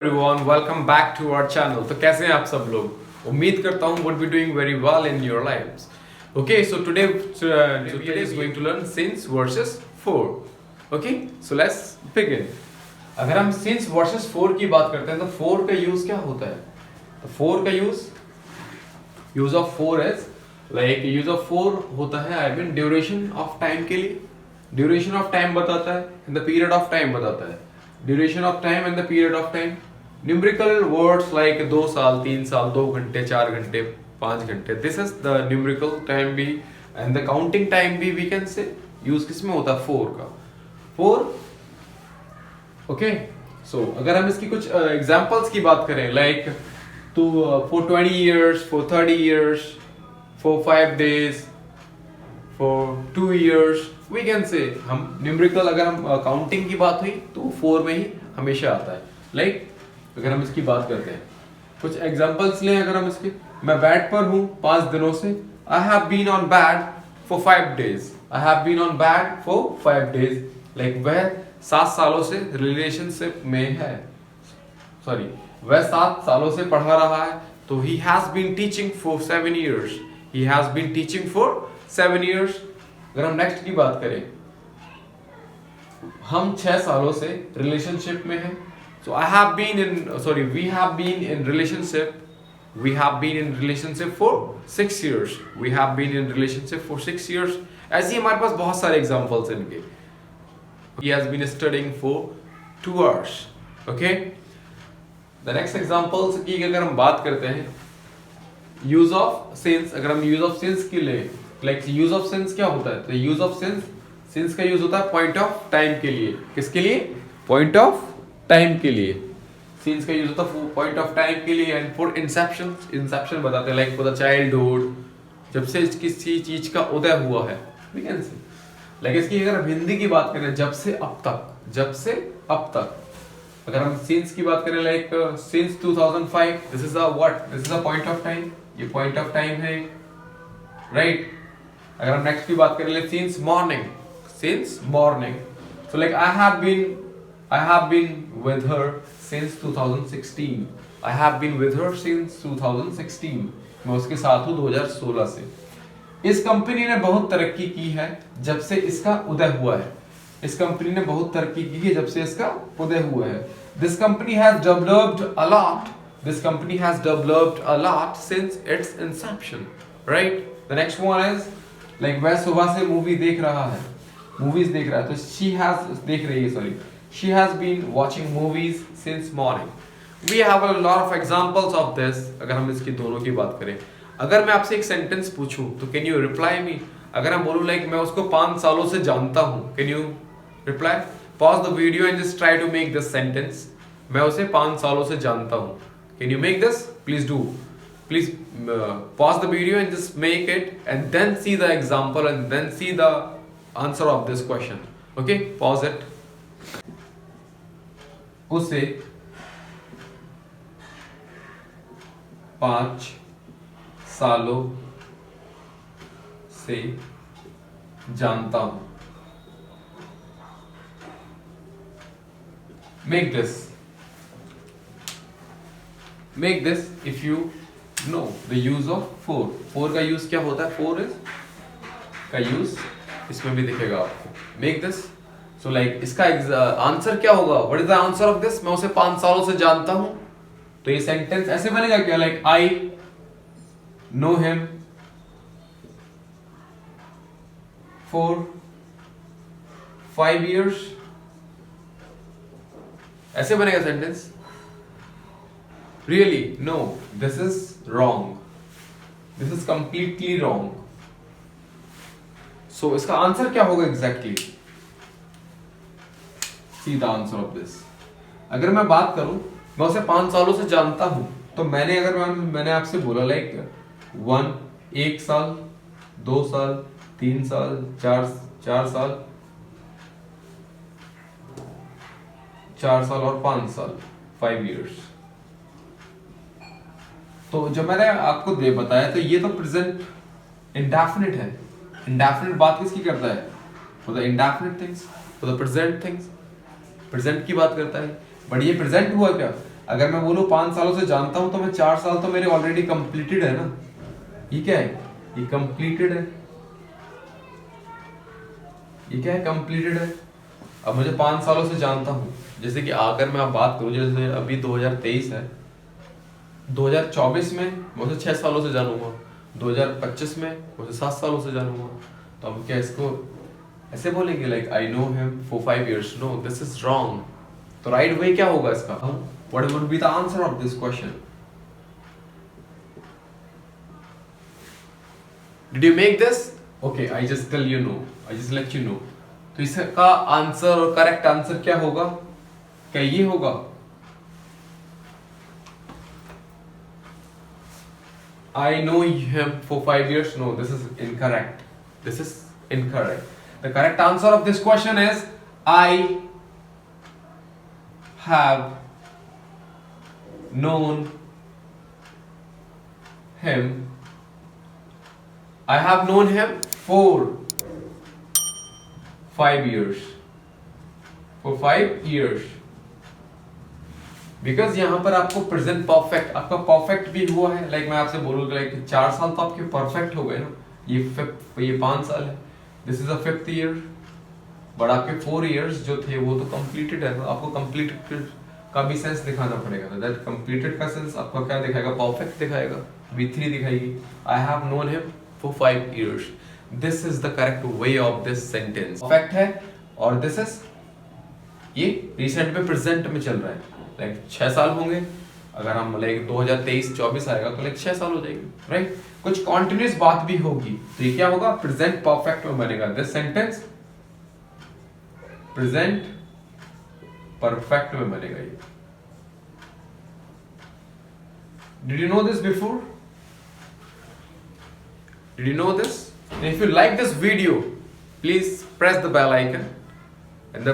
everyone, welcome back to our channel. तो कैसे हैं आप सब लोग? उम्मीद करता हूँ would be doing very well in your lives. Okay, so today is going to learn since versus for. Okay, so let's begin. अगर हम since versus for की बात करते हैं तो for का यूज क्या होता है? तो for का use of for is like use of for होता है I mean duration of time के लिए. ड्यूरेशन ऑफ टाइम बताता है and the period of time बताता है. Duration of time and the period of time. Numerical words like 2 साल 3 साल 2 घंटे 4 घंटे 5 घंटे. This is the numerical time भी एंड द काउंटिंग टाइम भी वी कैन से यूज किस में होता है? फोर का. फोर. ओके, सो अगर हम इसकी कुछ एग्जांपल्स की बात करें like to for 20 years, for 30 years, for 5 days, for 2 years, we can say हम न्यूमेरिकल अगर हम काउंटिंग की बात हुई तो 4 में ही हमेशा आता है. लाइक अगर हम इसकी बात करते हैं कुछ एग्जांपल्स लें. अगर हम इसके मैं बेड पर हूँ 5 दिनों से. I have been on bed for 5 days. I have been on bed for 5 days. Like वह 7 सालों से रिलेशनशिप में है. सॉरी, वह 7 सालों से पढ़ा रहा है तो he has been teaching for 7 years. He has been teaching for 7 years. अगर हम नेक्स्ट की बात करें, हम 6 सालों से रिलेशनशिप में हैं. So I have been in sorry we have been in relationship. We have been in relationship for 6 years. We have been in relationship for 6 years. ऐसे ही हमारे पास बहुत सारे एग्जांपल्स हैं इनके. He has been studying for 2 hours. Okay, the next examples की अगर हम बात करते हैं यूज ऑफ सिंस. अगर हम यूज ऑफ सिंस की ले लाइक यूज ऑफ सिंस क्या होता है? तो यूज ऑफ सिंस का यूज होता है पॉइंट ऑफ टाइम के लिए. किसके लिए? पॉइंट ऑफ टाइम के लिए. सिंस का यूज होता है पॉइंट ऑफ टाइम के लिए. एंड फॉर इंसेप्शन बताते हैं लाइक फॉर द चाइल्डहुड, जब से किसी चीज का उदय हुआ है. वी कैन से लाइक इसकी अगर हम हिंदी की बात करें जब से अब तक. जब से अब तक. अगर हम सिंस की बात करें like since 2005, this is a what? This is a point of time. ये पॉइंट ऑफ टाइम है, राइट? अगर हम नेक्स्ट की बात करें since morning. Since morning. So like I have been with her since 2016. I have been with her since 2016. मैं उसके साथ हूं 2016 से. इस कंपनी ने बहुत तरक्की की है जब से इसका उदय हुआ है. इस कंपनी ने बहुत तरक्की की है जब से इसका उदय हुआ है. This company has developed a lot. This company has developed a lot since its inception, right? The next one is like वह सुबह से मूवीज देख रहा है. तो she has been watching movies since morning. We have a lot of examples of this. अगर हम इसकी दोनों की बात करें, अगर मैं आपसे एक सेंटेंस पूछूं तो कैन यू रिप्लाई मी? अगर हम बोलूं लाइक मैं उसको 5 सालों से जानता हूं, can you reply? Pause the video and just try to make this sentence. मैं उसे 5 सालों से जानता हूं. Can you make this? Please do. Please pause the video and just make it and then see the example and then see the answer of this question. Okay, pause it. उसे 5 सालों से जानता हूं. Make this if you know the use of four. Four का use क्या होता है? Four is का यूज इसमें भी दिखेगा आपको. Make this. सो लाइक इसका आंसर क्या होगा? What is the answer of this? मैं उसे 5 सालों से जानता हूं. तो ये सेंटेंस ऐसे बनेगा क्या? Like I know him for 5 years. ऐसे बनेगा sentence? Really? No, this is wrong. This is completely wrong. So इसका आंसर क्या होगा exactly? See the answer of this. अगर मैं बात करूं, मैं उसे 5 सालों से जानता हूं, तो मैंने आपसे बोला लाइक 1 साल, 2 साल, 3 साल, 4 साल, 4 साल और 5 साल, 5 years. तो जब मैंने आपको बताया तो ये तो प्रेजेंट इंडेफिनिट है. इंडेफिनिट बात किसकी करता है? For the indefinite things, for the present things. Present की बात करता है. बट ये प्रेजेंट हुआ क्या? अगर मैं बोलूँ 5 सालों से जानता हूं तो मैं 4 साल तो मेरे ऑलरेडी कंप्लीटेड है ना। ये क्या है? ये कंप्लीटेड है। ये क्या है? कंप्लीटेड है। अब मुझे 5 सालों से जानता हूं, जैसे कि अगर मैं अब बात करूं, जैसे अभी 2023 है, 2024 में मुझे 6 सालों से जानूंगा, 2025 में मुझे 7 सालों से जानूंगा। तो अब क्या इसको ऐसे बोलेंगे like I know him for 5 years? No, this is wrong. तो राइट वे क्या होगा इसका? What would be the answer of this question? Did you make this? Okay, I just tell you know, I just let you know. तो इसका answer और correct answer क्या होगा? क्या ये होगा? I know him for 5 years. No, this is incorrect. This is incorrect. The correct answer of this question is I have known him. I have known him for 5 years. For 5 years. Because यहाँ पर आपको present perfect, आपका perfect भी हुआ है। Like मैं आपसे बोलूँगा लाइक 4 साल तो आपके परफेक्ट हो गए ना, ये 5 साल है, this is a 5th year, but आपके 4 years जो थे वो तो कंप्लीटेड है। तो आपको कंप्लीटेड का भी सेंस दिखाना पड़ेगा। दैट कंप्लीटेड का सेंस आपका क्या दिखाएगा? परफेक्ट दिखाएगा, V3 दिखाएगी। I have known him for 5 years. This is the correct way of this sentence. Perfect है और दिस इज ये रिसेंट में प्रेजेंट में चल रहा है। लाइक 6 साल होंगे, अगर हम लाइक 2023-24 आएगा तो लाइक 6 साल हो जाएंगे, राइट? कुछ कॉन्टिन्यूस बात भी होगी, तो ये क्या होगा? प्रेजेंट परफेक्ट में बनेगा दिस सेंटेंस, प्रेजेंट परफेक्ट में बनेगा ये। Did you know this before? Did you know this? If you like this video, please press the bell icon and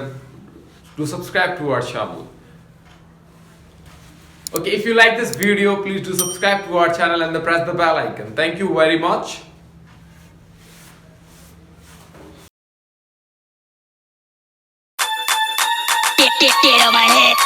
to subscribe to our channel. Okay, if you like this video, please do subscribe to our channel and press the bell icon. Thank you very much. Get on my head.